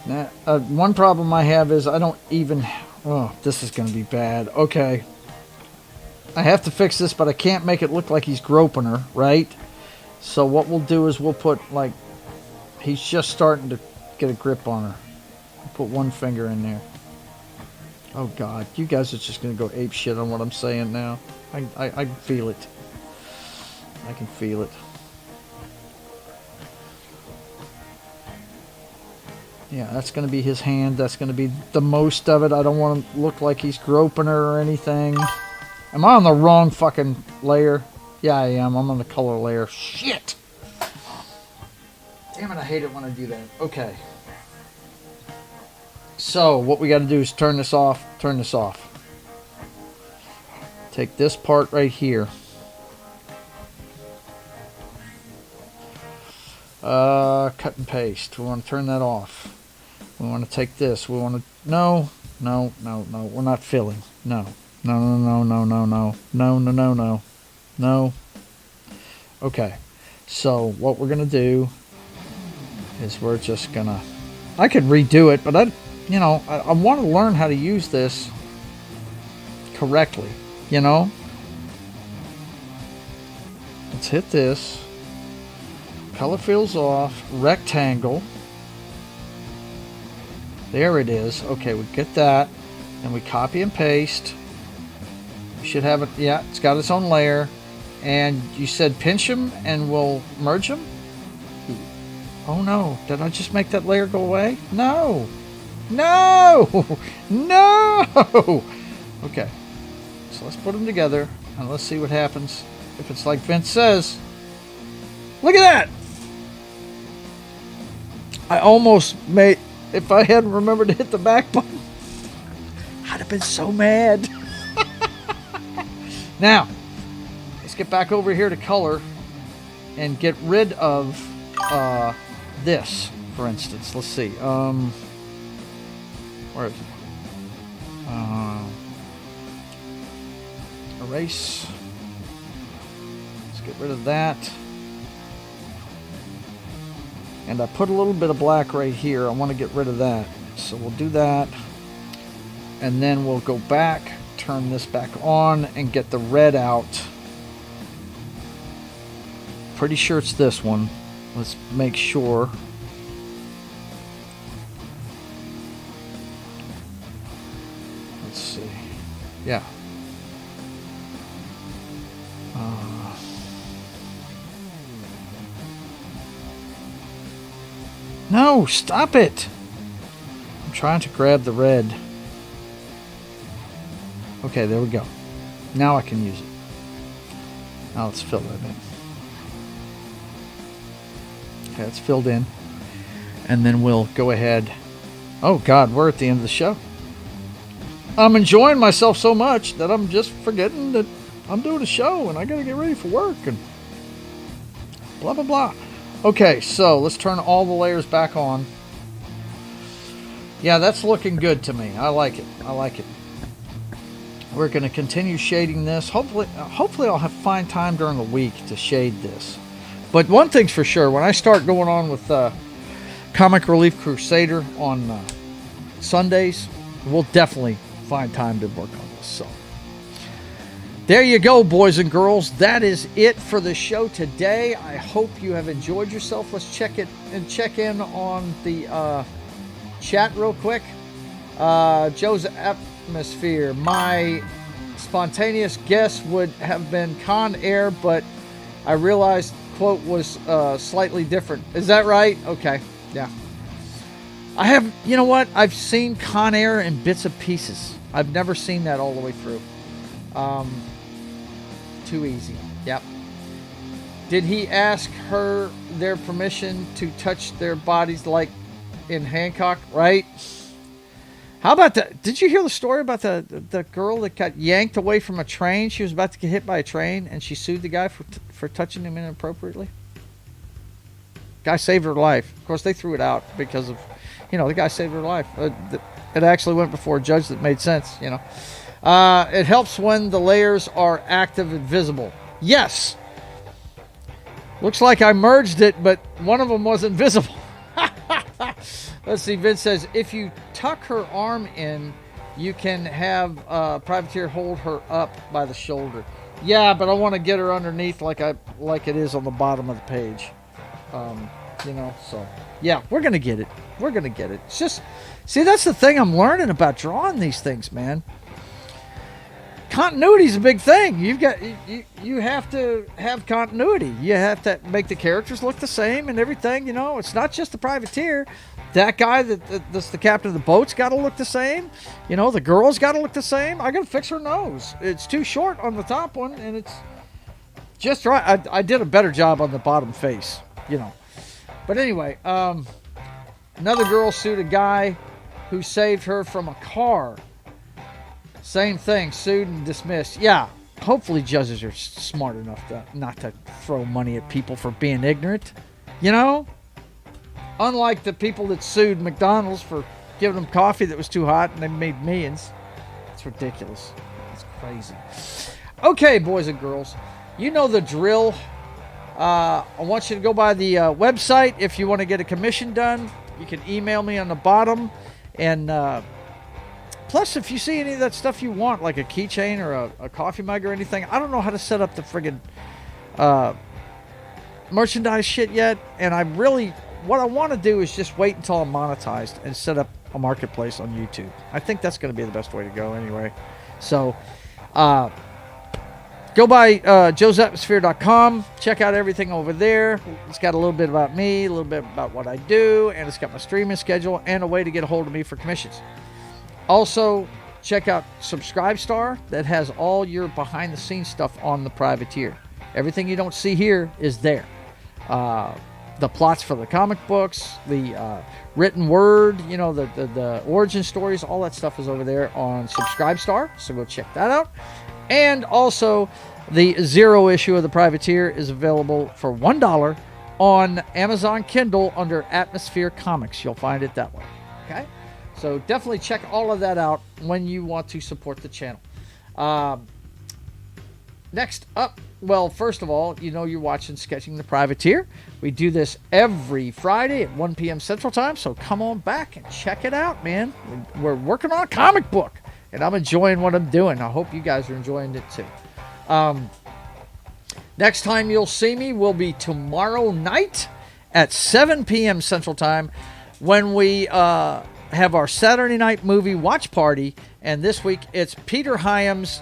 Now, one problem I have is I don't even... Oh, this is going to be bad. Okay. I have to fix this, but I can't make it look like he's groping her, right? So what we'll do is we'll put, like... He's just starting to get a grip on her. I'll put one finger in there. Oh, God. You guys are just going to go ape shit on what I'm saying now. I can feel it. I can feel it. Yeah, that's going to be his hand. That's going to be the most of it. I don't want to look like he's groping her or anything. Am I on the wrong fucking layer? Yeah, I am. I'm on the color layer. Shit! Damn it, I hate it when I do that. Okay. So, what we got to do is turn this off. Turn this off. Take this part right here. Cut and paste. We want to turn that off. We want to take this. We want to... No. We're not filling. No. No. Okay. So, what we're going to do is we're just going to... I could redo it, but I want to learn how to use this correctly. Let's hit this. Color fills off. Rectangle. There it is. Okay, we get that. And we copy and paste. We should have it. Yeah, it's got its own layer. And you said pinch them and we'll merge them? Oh no. Did I just make that layer go away? No. No. Okay. So let's put them together and let's see what happens. If it's like Vince says. Look at that. I almost made... If I hadn't remembered to hit the back button, I'd have been so mad. Now, let's get back over here to color and get rid of this, for instance. Let's see. Where is it? Erase. Let's get rid of that. And I put a little bit of black right here. I want to get rid of that. So we'll do that. And then we'll go back, turn this back on, and get the red out. Pretty sure it's this one. Let's make sure. Let's see. Yeah. No, stop it. I'm trying to grab the red. Okay, there we go. Now I can use it. Now let's fill that in. Okay, it's filled in. And then we'll go ahead. Oh, God, we're at the end of the show. I'm enjoying myself so much that I'm just forgetting that I'm doing a show and I got to get ready for work and blah, blah, blah. Okay, so let's turn all the layers back on. Yeah, that's looking good to me. I like it. I like it. We're going to continue shading this. Hopefully I'll find time during the week to shade this. But one thing's for sure, when I start going on with Comic Relief Crusader on Sundays, we'll definitely find time to work on this. So there you go, boys and girls. That is it for the show today. I hope you have enjoyed yourself. Let's check in on the chat real quick. Joe's Atmosphere. My spontaneous guess would have been Con Air, but I realized quote was slightly different. Is that right? Okay. Yeah. I have, you know what? I've seen Con Air in bits and pieces. I've never seen that all the way through. Too easy. Yep. Did he ask her their permission to touch their bodies like in Hancock? Right? How about that? Did you hear the story about the girl that got yanked away from a train? She was about to get hit by a train, and she sued the guy for touching him inappropriately. Guy saved her life. Of course, they threw it out because of, the guy saved her life. It actually went before a judge that made sense, It helps when the layers are active and visible. Yes. Looks like I merged it, but one of them wasn't visible. Let's see. Vince says, if you tuck her arm in, you can have Privateer hold her up by the shoulder. Yeah, but I want to get her underneath like it is on the bottom of the page. So yeah, we're gonna get it. We're gonna get it. It's just, see, that's the thing I'm learning about drawing these things, man. Continuity is a big thing. You have to have continuity. You have to make the characters look the same and everything. It's not just the privateer. That guy that's the captain of the boat's got to look the same. The girl's got to look the same. I got to fix her nose. It's too short on the top one, and it's just right. I did a better job on the bottom face. But anyway, another girl sued a guy who saved her from a car. Same thing, sued and dismissed. Yeah, hopefully judges are smart enough not to throw money at people for being ignorant. Unlike the people that sued McDonald's for giving them coffee that was too hot and they made millions. It's ridiculous. It's crazy. Okay, boys and girls, you know the drill. I want you to go by the website if you want to get a commission done. You can email me on the bottom. And plus, if you see any of that stuff you want, like a keychain or a coffee mug or anything, I don't know how to set up the friggin' merchandise shit yet. And what I want to do is just wait until I'm monetized and set up a marketplace on YouTube. I think that's going to be the best way to go anyway. So, go by JoesAtmosfere.com. Check out everything over there. It's got a little bit about me, a little bit about what I do, and it's got my streaming schedule and a way to get a hold of me for commissions. Also, check out Subscribestar. That has all your behind-the-scenes stuff on the Privateer. Everything you don't see here is there. The plots for the comic books, the written word, the origin stories, all that stuff is over there on Subscribestar. So go check that out. And also, the 0 issue of the Privateer is available for $1 on Amazon Kindle under Atmosfere Comics. You'll find it that way. Okay? So definitely check all of that out when you want to support the channel. Next up, well, first of all, you know you're watching Sketching the Privateer. We do this every Friday at 1 p.m. Central Time, so come on back and check it out, man. We're working on a comic book, and I'm enjoying what I'm doing. I hope you guys are enjoying it too. Next time you'll see me will be tomorrow night at 7 p.m. Central Time when we have our Saturday night movie watch party, and this week it's Peter Hyam's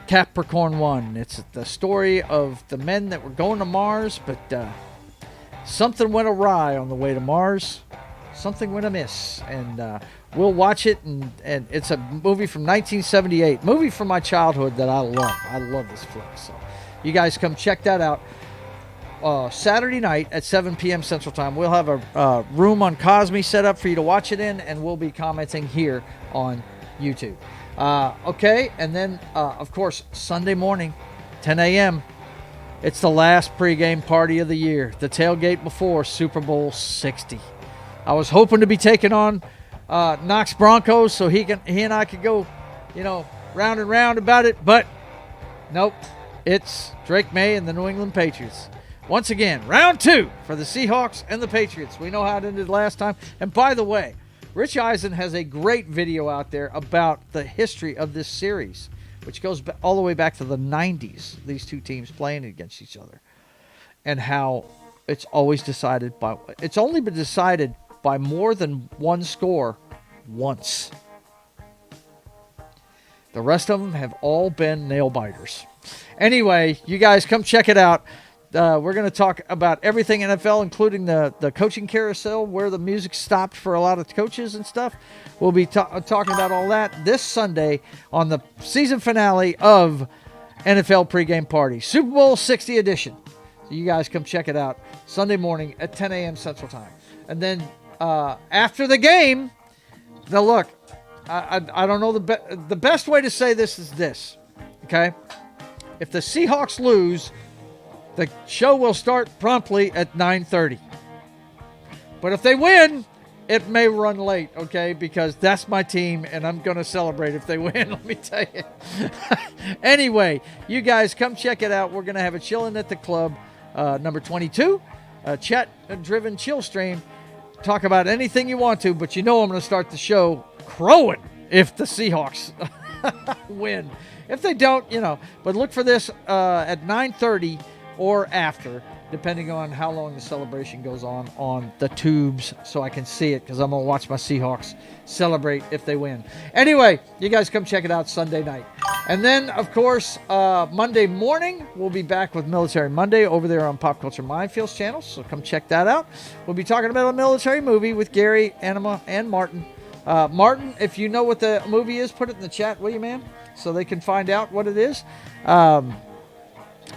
Capricorn 1. It's the story of the men that were going to Mars, but something went awry on the way to Mars. Something went amiss, and we'll watch it, and it's a movie from 1978. Movie from my childhood that I love. I love this flick, so you guys come check that out. Saturday night at 7 p.m. Central Time. We'll have a room on Cosme set up for you to watch it in, and we'll be commenting here on YouTube. Okay, and then, of course, Sunday morning, 10 a.m., it's the last pregame party of the year, the tailgate before Super Bowl 60. I was hoping to be taking on Knox Broncos so he and I could go, round and round about it, but nope, it's Drake May and the New England Patriots. Once again, round 2 for the Seahawks and the Patriots. We know how it ended last time. And by the way, Rich Eisen has a great video out there about the history of this series, which goes all the way back to the 90s, these two teams playing against each other, and how it's always it's only been decided by more than one score once. The rest of them have all been nail biters. Anyway, you guys come check it out. We're going to talk about everything NFL, including the coaching carousel, where the music stopped for a lot of coaches and stuff. We'll be talking about all that this Sunday on the season finale of NFL Pregame Party, Super Bowl 60 edition. So you guys come check it out Sunday morning at 10 a.m. Central Time. And then after the game, now look, I don't know the best way to say this is this, okay? If the Seahawks lose, the show will start promptly at 9:30. But if they win, it may run late, okay? Because that's my team, and I'm going to celebrate if they win, let me tell you. Anyway, you guys come check it out. We're going to have a Chillin' at the Club, number 22, chat-driven chill stream. Talk about anything you want to, but you know I'm going to start the show crowing if the Seahawks win. If they don't, but look for this at 9:30 or after, depending on how long the celebration goes on the tubes, so I can see it, because I'm going to watch my Seahawks celebrate if they win. Anyway, you guys come check it out Sunday night. And then, of course, Monday morning, we'll be back with Military Monday over there on Pop Culture Minefields channel, so come check that out. We'll be talking about a military movie with Gary, Anima, and Martin. Martin, if you know what the movie is, put it in the chat, will you, man? So they can find out what it is.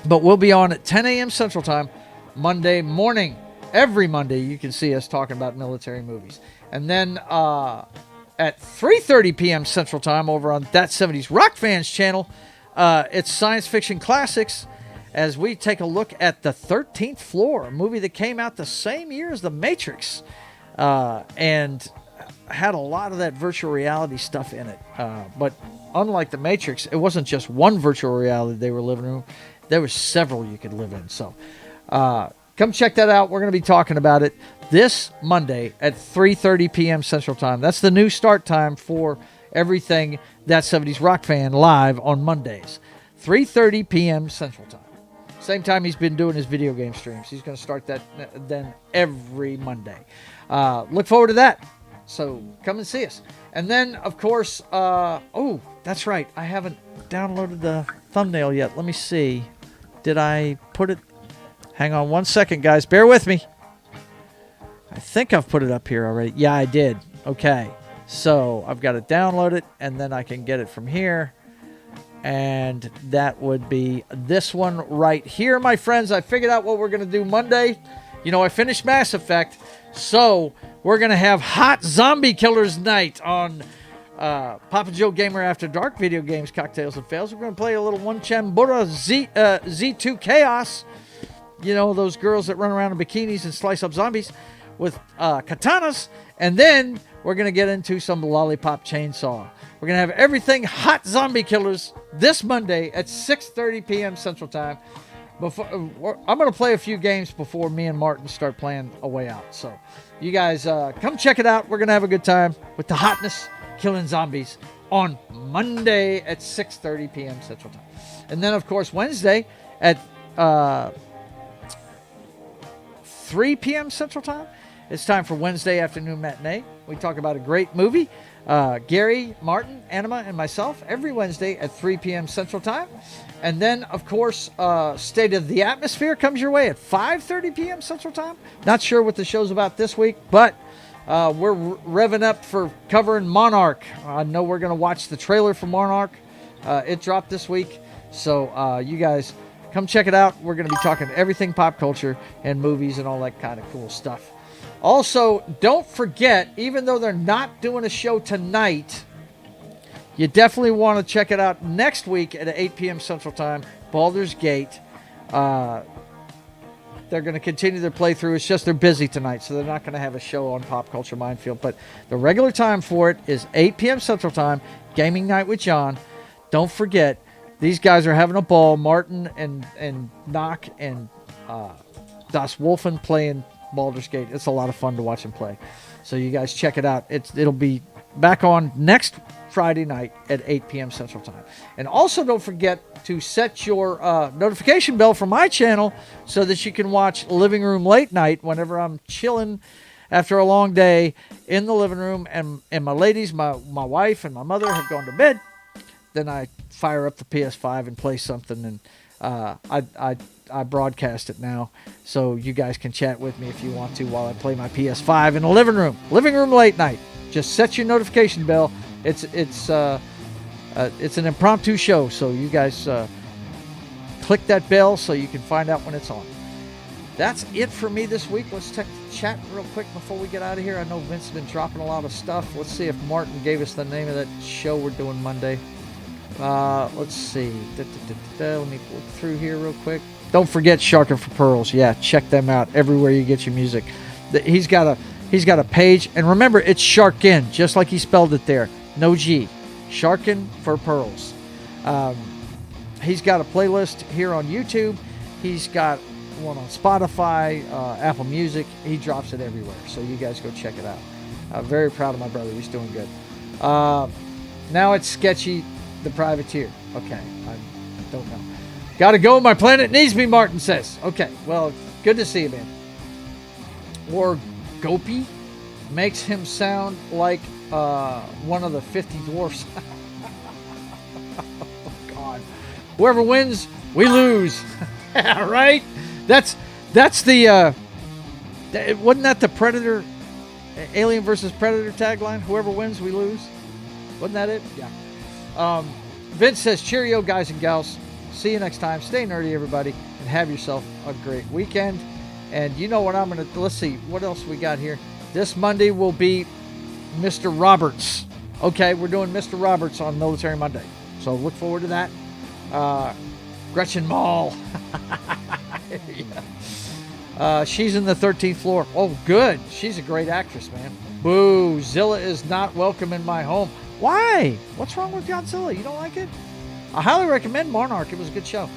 But we'll be on at 10 a.m. Central Time Monday morning. Every Monday you can see us talking about military movies. And then at 3:30 p.m. Central Time over on That 70s Rock Fans channel, it's Science Fiction Classics as we take a look at The 13th Floor, a movie that came out the same year as The Matrix and had a lot of that virtual reality stuff in it. But unlike The Matrix, it wasn't just one virtual reality they were living in. There were several you could live in. So come check that out. We're going to be talking about it this Monday at 3:30 p.m. Central Time. That's the new start time for everything That 70s Rock Fan live on Mondays. 3:30 p.m. Central Time. Same time he's been doing his video game streams. He's going to start that then every Monday. Look forward to that. So come and see us. And then, of course, oh, that's right. I haven't downloaded the thumbnail yet. Let me see. Did I put it? Hang on one second, guys. Bear with me. I think I've put it up here already. Yeah, I did. Okay. So I've got to download it, and then I can get it from here. And that would be this one right here, my friends. I figured out what we're going to do Monday. I finished Mass Effect, so we're going to have Hot Zombie Killers Night on Papa Joe Gamer After Dark Video Games, Cocktails, and Fails. We're going to play a little One Chambura Z2 Chaos. Those girls that run around in bikinis and slice up zombies. with katanas, and then we're going to get into some Lollipop Chainsaw. We're going to have everything hot zombie killers this Monday at 6:30 p.m. Central Time. I'm going to play a few games before me and Martin start playing A Way Out. So you guys come check it out. We're going to have a good time with the hotness killing zombies on Monday at 6:30 p.m. Central Time. And then, of course, Wednesday at 3 p.m. Central Time, it's time for Wednesday Afternoon Matinee. We talk about a great movie. Gary, Martin, Anima, and myself every Wednesday at 3 p.m. Central Time. And then, of course, State of the Atmosphere comes your way at 5:30 p.m. Central Time. Not sure what the show's about this week, but we're revving up for covering Monarch. I know we're going to watch the trailer for Monarch. It dropped this week. So you guys come check it out. We're going to be talking everything pop culture and movies and all that kind of cool stuff. Also, don't forget, even though they're not doing a show tonight, you definitely want to check it out next week at 8 p.m. Central Time, Baldur's Gate. They're going to continue their playthrough. It's just they're busy tonight, so they're not going to have a show on Pop Culture Minefield. But the regular time for it is 8 p.m. Central Time, Gaming Night with John. Don't forget, these guys are having a ball. Martin and Knock and Das Wolfen playing Baldur's Gate. It's a lot of fun to watch them play. So you guys check it out. It'll be back on next Friday night at 8 p.m. Central Time. And also don't forget to set your notification bell for my channel so that you can watch Living Room Late Night whenever I'm chilling after a long day in the living room and my ladies, my wife and my mother have gone to bed. Then I fire up the PS5 and play something, and I broadcast it now, so you guys can chat with me if you want to while I play my PS5 in the living room. Living Room Late Night. Just set your notification bell. It's an impromptu show, so you guys click that bell so you can find out when it's on. That's it for me this week. Let's chat real quick before we get out of here. I know Vince has been dropping a lot of stuff. Let's see if Martin gave us the name of that show we're doing Monday. Let's see. Let me look through here real quick. Don't forget Sharkin for Pearls. Yeah, check them out everywhere you get your music. He's got a page, and remember, it's Sharkin, just like he spelled it there. No G. Sharkin for Pearls. He's got a playlist here on YouTube. He's got one on Spotify, Apple Music. He drops it everywhere, so you guys go check it out. Very proud of my brother. He's doing good. Now it's Sketchy the Privateer. Okay, I don't know. Gotta go. My planet needs me, Martin says. Okay, well, good to see you, man. Or Gopi makes him sound like one of the 50 dwarfs. Oh, God. Whoever wins, we lose. Right? That's the wasn't that the Predator, Alien versus Predator tagline? Whoever wins, we lose. Wasn't that it? Yeah. Vince says, cheerio, guys and gals. See you next time. Stay nerdy, everybody, and have yourself a great weekend. And you know what I'm going to... Let's see. What else we got here? This Monday will be Mr. Roberts. Okay, we're doing Mr. Roberts on Military Monday. So look forward to that. Gretchen Mall. Yeah. She's in the 13th floor. Oh, good. She's a great actress, man. Boo. Zilla is not welcome in my home. Why? What's wrong with Godzilla? You don't like it? I highly recommend Monarch. It was a good show.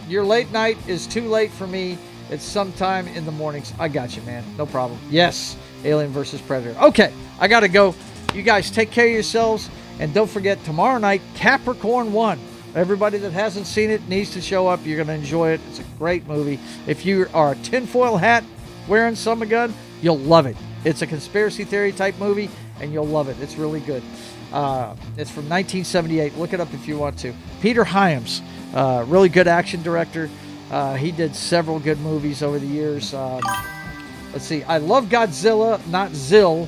Your late night is too late for me. It's sometime in the mornings. I got you, man. No problem. Yes, Alien versus Predator. Okay, I got to go. You guys take care of yourselves. And don't forget, tomorrow night, Capricorn 1. Everybody that hasn't seen it needs to show up. You're going to enjoy it. It's a great movie. If you are a tinfoil hat wearing Summer Gun, you'll love it. It's a conspiracy theory type movie, and you'll love it. It's really good. It's from 1978. Look it up if you want to. Peter Hyams, really good action director. He did several good movies over the years. Let's see. I love Godzilla, not Zill.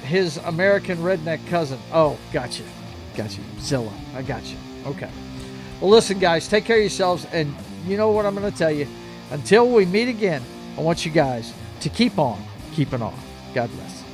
His American redneck cousin. Oh, gotcha. Got you. Zilla. I got you. Okay. Well, listen, guys. Take care of yourselves. And you know what I'm going to tell you. Until we meet again, I want you guys to keep on keeping on. God bless.